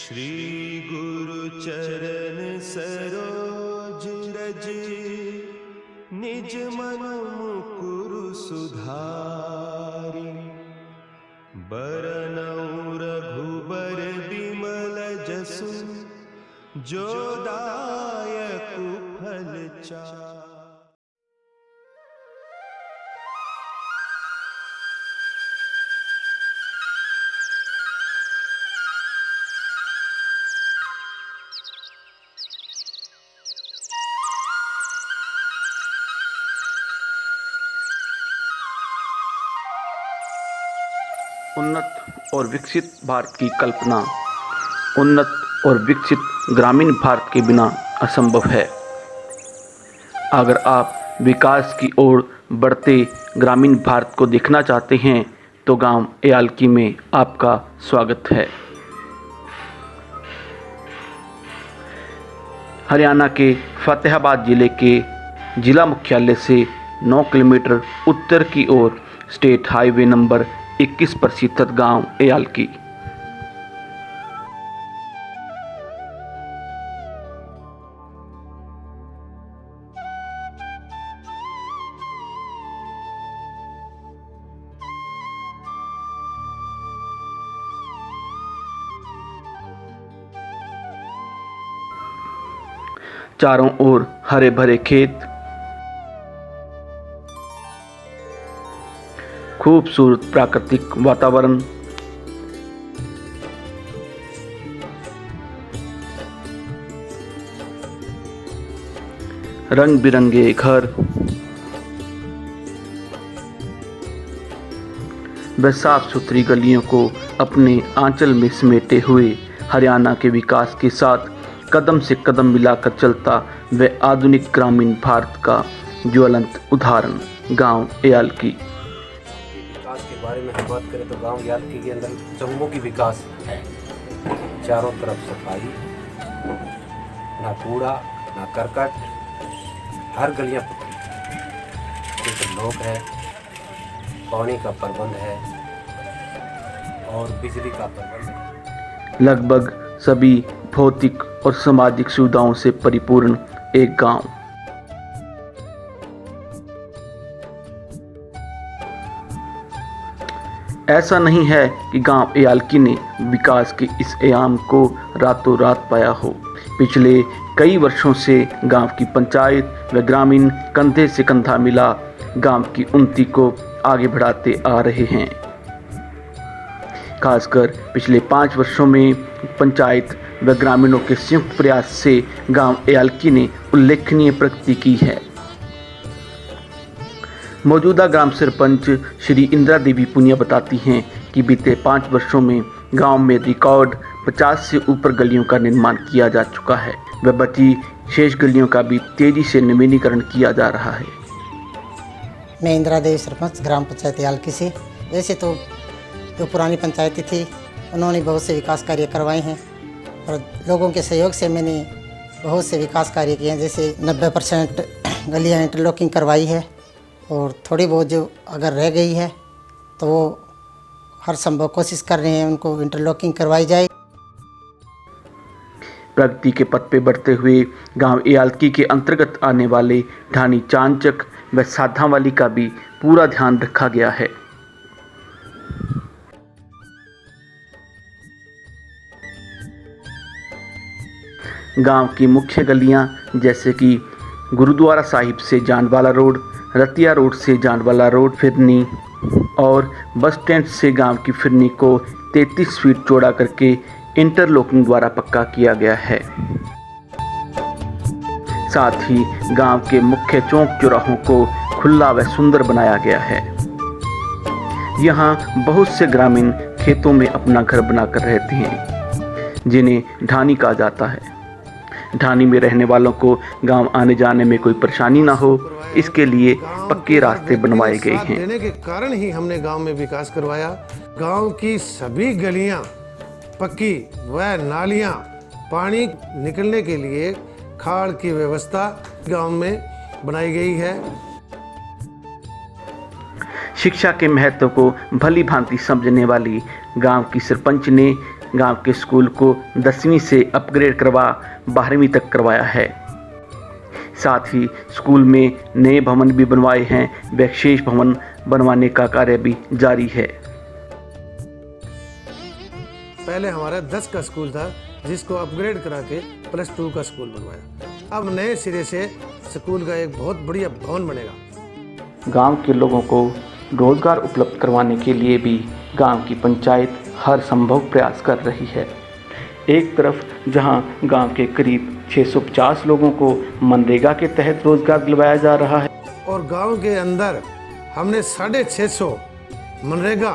श्री गुरु चरण सरोज रज, निज मन मुकुरु सुधारि। बरनउँ रघुबर बिमल जसु, जो दायकु फल चारि। उन्नत और विकसित भारत की कल्पना उन्नत और विकसित ग्रामीण भारत के बिना असंभव है। अगर आप विकास की ओर बढ़ते ग्रामीण भारत को देखना चाहते हैं तो गांव एयालकी में आपका स्वागत है। हरियाणा के फतेहाबाद जिले के जिला मुख्यालय से 9 किलोमीटर उत्तर की ओर स्टेट हाईवे नंबर 21 पर स्थित गांव एयालकी। चारों ओर हरे भरे खेत, खूबसूरत प्राकृतिक वातावरण, रंग बिरंगे घर व साफ सुथरी गलियों को अपने आंचल में समेटे हुए हरियाणा के विकास के साथ कदम से कदम मिलाकर चलता व आधुनिक ग्रामीण भारत का ज्वलंत उदाहरण गांव एयालकी। विकास के बारे में हम बात करें तो गांव एयालकी के अंदर चहुमुखी विकास है। चारों तरफ सफाई, ना कूड़ा ना करकट, हर गलियां पक्की, लोग है, पानी का प्रबंध है और बिजली का प्रबंध है। लगभग सभी भौतिक और सामाजिक सुविधाओं से परिपूर्ण एक गांव। ऐसा नहीं है कि गांव एयालकी ने विकास के इस आयाम को रातों रात पाया हो। पिछले कई वर्षों से गांव की पंचायत व ग्रामीण कंधे से कंधा मिला गांव की उन्नति को आगे बढ़ाते आ रहे हैं। खासकर पिछले 5 वर्षों में पंचायत व ग्रामीणों के संयुक्त प्रयास से गांव एयालकी ने उल्लेखनीय प्रगति की है। मौजूदा ग्राम सरपंच श्री इंदिरा देवी पुनिया बताती हैं कि बीते 5 वर्षों में गांव में रिकॉर्ड 50 से ऊपर गलियों का निर्माण किया जा चुका है व बची शेष गलियों का भी तेजी से नवीनीकरण किया जा रहा है। मैं इंदिरा देवी सरपंच ग्राम पंचायत एयालकी से। वैसे तो जो पुरानी पंचायती थी उन्होंने बहुत से विकास कार्य करवाए हैं और लोगों के सहयोग से मैंने बहुत से विकास कार्य किए हैं। जैसे 90% गलियाँ इंटरलॉकिंग करवाई है और थोड़ी बहुत जो अगर रह गई है तो वो हर संभव कोशिश कर रहे हैं उनको इंटरलॉकिंग करवाई जाए। प्रगति के पथ पे बढ़ते हुए गांव एयालकी के अंतर्गत आने वाले ढाणी चांचक व साधावाली का भी पूरा ध्यान रखा गया है। गांव की मुख्य गलियां जैसे कि गुरुद्वारा साहिब से जानवाला रोड, रतिया रोड से जानवाला रोड फिरनी और बस स्टैंड से गांव की फिरनी को 33 फीट चौड़ा करके इंटरलॉकिंग द्वारा पक्का किया गया है। साथ ही गांव के मुख्य चौक चौराहों को खुला व सुंदर बनाया गया है। यहाँ बहुत से ग्रामीण खेतों में अपना घर बनाकर रहते हैं जिन्हें ढाणी कहा जाता है। ढाणी में रहने वालों को गांव आने जाने में कोई परेशानी ना हो, इसके लिए पक्के रास्ते बनवाए गए हैं। देने के कारण ही हमने गांव में विकास करवाया। गांव की सभी गलियां पक्की व नालियां पानी निकलने के लिए खाड़ की व्यवस्था गांव में बनाई गई है। शिक्षा के महत्व को भली भांति समझने वाली गांव की सरपंच ने गांव के स्कूल को 10वीं से अपग्रेड करवा 12वीं तक करवाया है। साथ ही स्कूल में नए भवन भी बनवाए हैं। विशेष भवन बनवाने का कार्य भी जारी है। पहले हमारा 10 का स्कूल था, जिसको अपग्रेड करा के +2 का स्कूल बनवाया। अब नए सिरे से स्कूल का एक बहुत बढ़िया भवन बनेगा। गांव के लोगों को रोजगार उपलब्ध करवाने के लिए भी गांव की पंचायत हर संभव प्रयास कर रही है। एक तरफ जहां गांव के करीब 650 लोगों को मनरेगा के तहत रोजगार दिलवाया जा रहा है और गांव के अंदर हमने 650 मनरेगा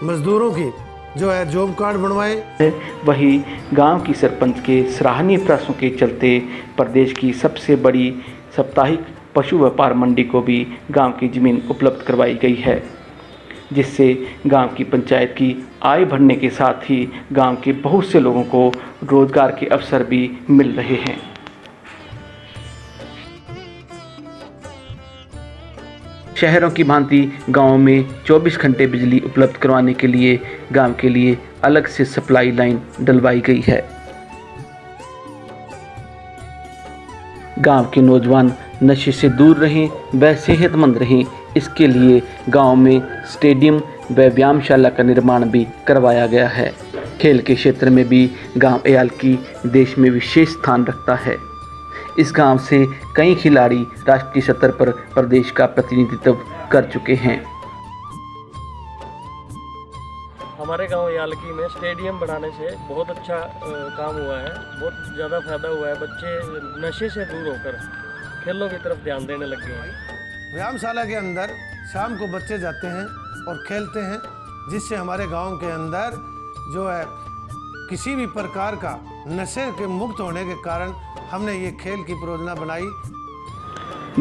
मजदूरों की जो है जॉब कार्ड बनवाए। वही गांव की सरपंच के सराहनीय प्रयासों के चलते प्रदेश की सबसे बड़ी साप्ताहिक पशु व्यापार मंडी को भी गांव की जमीन उपलब्ध करवाई गई है, जिससे गांव की पंचायत की आय बढ़ने के साथ ही गांव के बहुत से लोगों को रोजगार के अवसर भी मिल रहे हैं। शहरों की भांति गांव में 24 घंटे बिजली उपलब्ध करवाने के लिए गांव के लिए अलग से सप्लाई लाइन डलवाई गई है। गांव के नौजवान नशे से दूर रहें व सेहतमंद रहें, इसके लिए गांव में स्टेडियम व व्यायामशाला का निर्माण भी करवाया गया है। खेल के क्षेत्र में भी गांव एयाल्की देश में विशेष स्थान रखता है। इस गांव से कई खिलाड़ी राष्ट्रीय स्तर पर प्रदेश का प्रतिनिधित्व कर चुके हैं। हमारे गांव यालकी में स्टेडियम बनाने से बहुत अच्छा काम हुआ है, बहुत ज़्यादा फायदा हुआ है। बच्चे नशे से दूर होकर खेलों की तरफ ध्यान देने लग गए हैं। व्यायामशाला के अंदर शाम को बच्चे जाते हैं और खेलते हैं, जिससे हमारे गांव के अंदर जो है किसी भी प्रकार का नशे के मुक्त होने के कारण हमने ये खेल की परियोजना बनाई।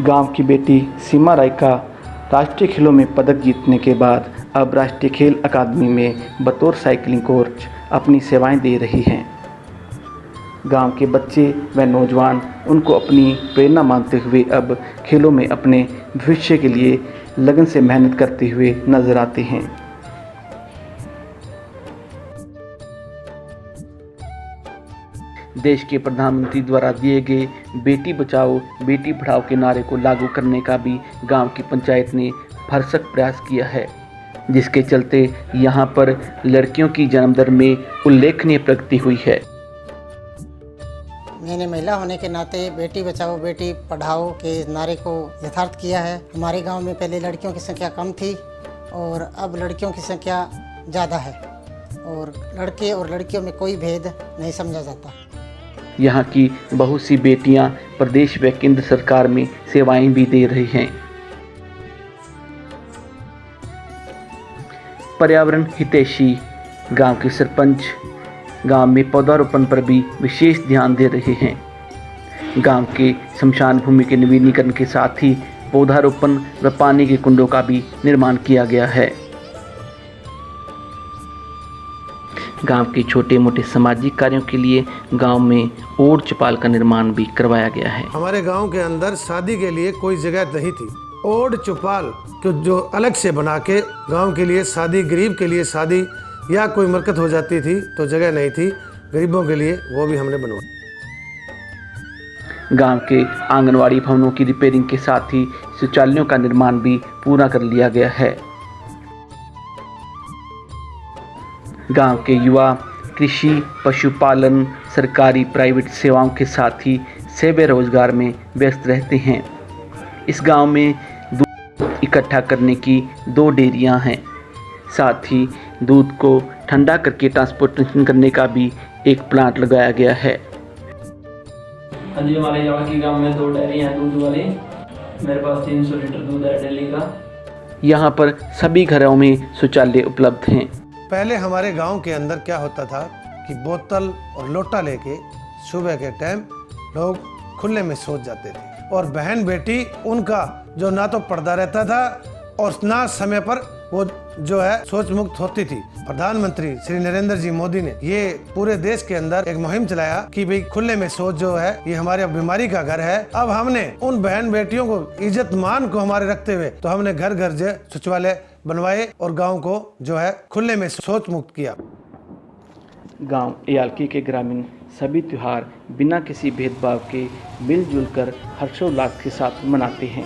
गांव की बेटी सीमा रायका राष्ट्रीय खेलों में पदक जीतने के बाद अब राष्ट्रीय खेल अकादमी में बतौर साइकिलिंग कोच अपनी सेवाएं दे रही हैं। गांव के बच्चे व नौजवान उनको अपनी प्रेरणा मानते हुए अब खेलों में अपने भविष्य के लिए लगन से मेहनत करते हुए नजर आते हैं। देश के प्रधानमंत्री द्वारा दिए गए बेटी बचाओ बेटी पढ़ाओ के नारे को लागू करने का भी गांव की पंचायत ने भरसक प्रयास किया है, जिसके चलते यहां पर लड़कियों की जन्म दर में उल्लेखनीय प्रगति हुई है। मैंने महिला होने के नाते बेटी बचाओ बेटी पढ़ाओ के नारे को यथार्थ किया है। हमारे गांव में पहले लड़कियों की संख्या कम थी और अब लड़कियों की संख्या ज़्यादा है और लड़के और लड़कियों में कोई भेद नहीं समझा जाता। यहाँ की बहुत सी बेटियाँ प्रदेश व केंद्र सरकार में सेवाएं भी दे रही हैं। पर्यावरण हितैषी गांव के सरपंच गांव में पौधारोपण पर भी विशेष ध्यान दे रहे हैं। गांव के शमशान भूमि के नवीनीकरण के साथ ही पौधारोपण व पानी के कुंडों का भी निर्माण किया गया है। गांव के छोटे मोटे सामाजिक कार्यों के लिए गांव में ओढ़ चौपाल का निर्माण भी करवाया गया है। हमारे गांव के अंदर शादी के लिए कोई जगह नहीं थी। ओढ़ चौपाल को जो अलग से बना के गांव के लिए शादी, गरीब के लिए शादी या कोई मरकत हो जाती थी तो जगह नहीं थी गरीबों के लिए, वो भी हमने बनवाई। गांव के आंगनवाड़ी भवनों की रिपेयरिंग के साथ ही शौचालयों का निर्माण भी पूरा कर लिया गया है। गांव के युवा कृषि, पशुपालन, सरकारी प्राइवेट सेवाओं के साथ ही सेवा रोजगार में व्यस्त रहते हैं। इस गांव में दूध इकट्ठा करने की 2 डेयरियां हैं। साथ ही दूध को ठंडा करके ट्रांसपोर्टेशन करने का भी एक प्लांट लगाया गया है। हाँ जी, हमारे यालकी गांव में 2 डेयरी हैं दूध वाली। मेरे पास 300 लीटर दूध है डेली का। यहाँ पर सभी घरों में शौचालय उपलब्ध हैं। पहले हमारे गांव के अंदर क्या होता था कि बोतल और लोटा लेके सुबह के टाइम लोग खुले में सोच जाते थे और बहन बेटी उनका जो ना तो पर्दा रहता था और ना समय पर वो जो है सोच मुक्त होती थी। प्रधानमंत्री श्री नरेंद्र जी मोदी ने ये पूरे देश के अंदर एक मुहिम चलाया कि भाई खुले में शौच जो है ये हमारे बीमारी का घर है। अब हमने उन बहन बेटियों को इज्जत मान को हमारे रखते हुए तो हमने घर घर जो शौचालय बनवाए और गांव को जो है खुले में शौच मुक्त किया। गांव एयाल्की के ग्रामीण सभी त्यौहार बिना किसी भेदभाव के मिलजुल कर हर्षोल्लास के साथ मनाते हैं।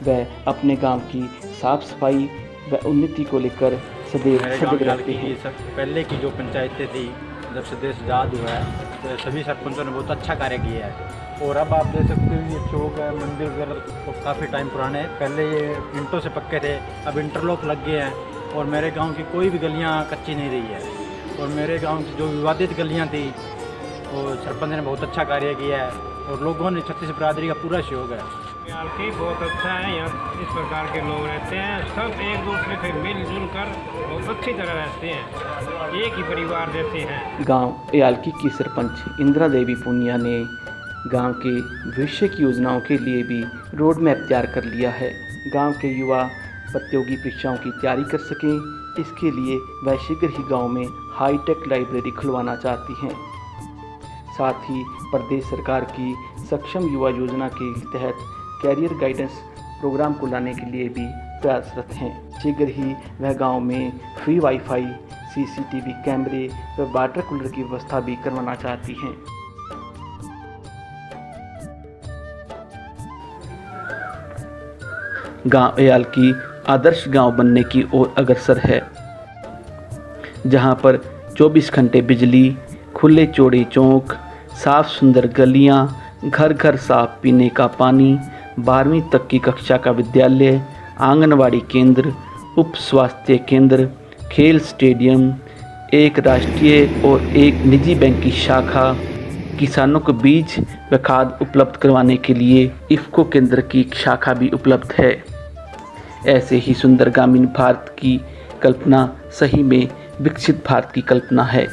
वह अपने गांव की साफ सफाई व उन्नति को लेकर सदैव सजग रहते हैं। पहले की जो पंचायतें थी, जब से देश आज़ाद हुआ है तो सभी सरपंचों ने बहुत अच्छा कार्य किया है। और अब आप देख सकते हो ये चौक है, मंदिर वगैरह तो काफ़ी टाइम पुराने हैं। पहले ये ईंटों से पक्के थे, अब इंटरलॉक लग गए हैं। और मेरे गांव की कोई भी गलियां कच्ची नहीं रही है। और मेरे गांव की जो विवादित गलियां थी वो सरपंच ने बहुत अच्छा कार्य किया है। और लोगों ने छत्तीस बिरादरी का पूरा सहयोग है। एयाल्की बहुत अच्छा है। यहाँ इस प्रकार के लोग रहते हैं, सब एक दूसरे से मिलजुल कर बहुत अच्छी तरह रहते हैं, एक ही परिवार जैसे हैं। गांव एयाल्की की सरपंच इंदिरा देवी पूनिया ने गांव के भविष्य की योजनाओं के लिए भी रोड मैप तैयार कर लिया है। गांव के युवा प्रतियोगी परीक्षाओं की तैयारी कर सकें, इसके लिए वह शीघ्र ही गांव में हाईटेक लाइब्रेरी खुलवाना चाहती हैं। साथ ही प्रदेश सरकार की सक्षम युवा योजना के तहत कैरियर गाइडेंस प्रोग्राम को लाने के लिए भी प्रयासरत हैं। शीघ्र ही वह गांव में फ्री वाईफाई, सीसीटीवी कैमरे व वाटर कूलर की व्यवस्था भी करवाना चाहती हैं। गांव एयाल्की आदर्श गांव बनने की ओर अग्रसर है, जहां पर 24 घंटे बिजली, खुले चौड़े चौक, साफ सुंदर गलियां, घर घर साफ पीने का पानी, 12वीं तक की कक्षा का विद्यालय, आंगनवाड़ी केंद्र, उप स्वास्थ्य केंद्र, खेल स्टेडियम, एक राष्ट्रीय और एक निजी बैंक की शाखा, किसानों को बीज व खाद उपलब्ध करवाने के लिए इफ़को केंद्र की शाखा भी उपलब्ध है। ऐसे ही सुंदर ग्रामीण भारत की कल्पना सही में विकसित भारत की कल्पना है।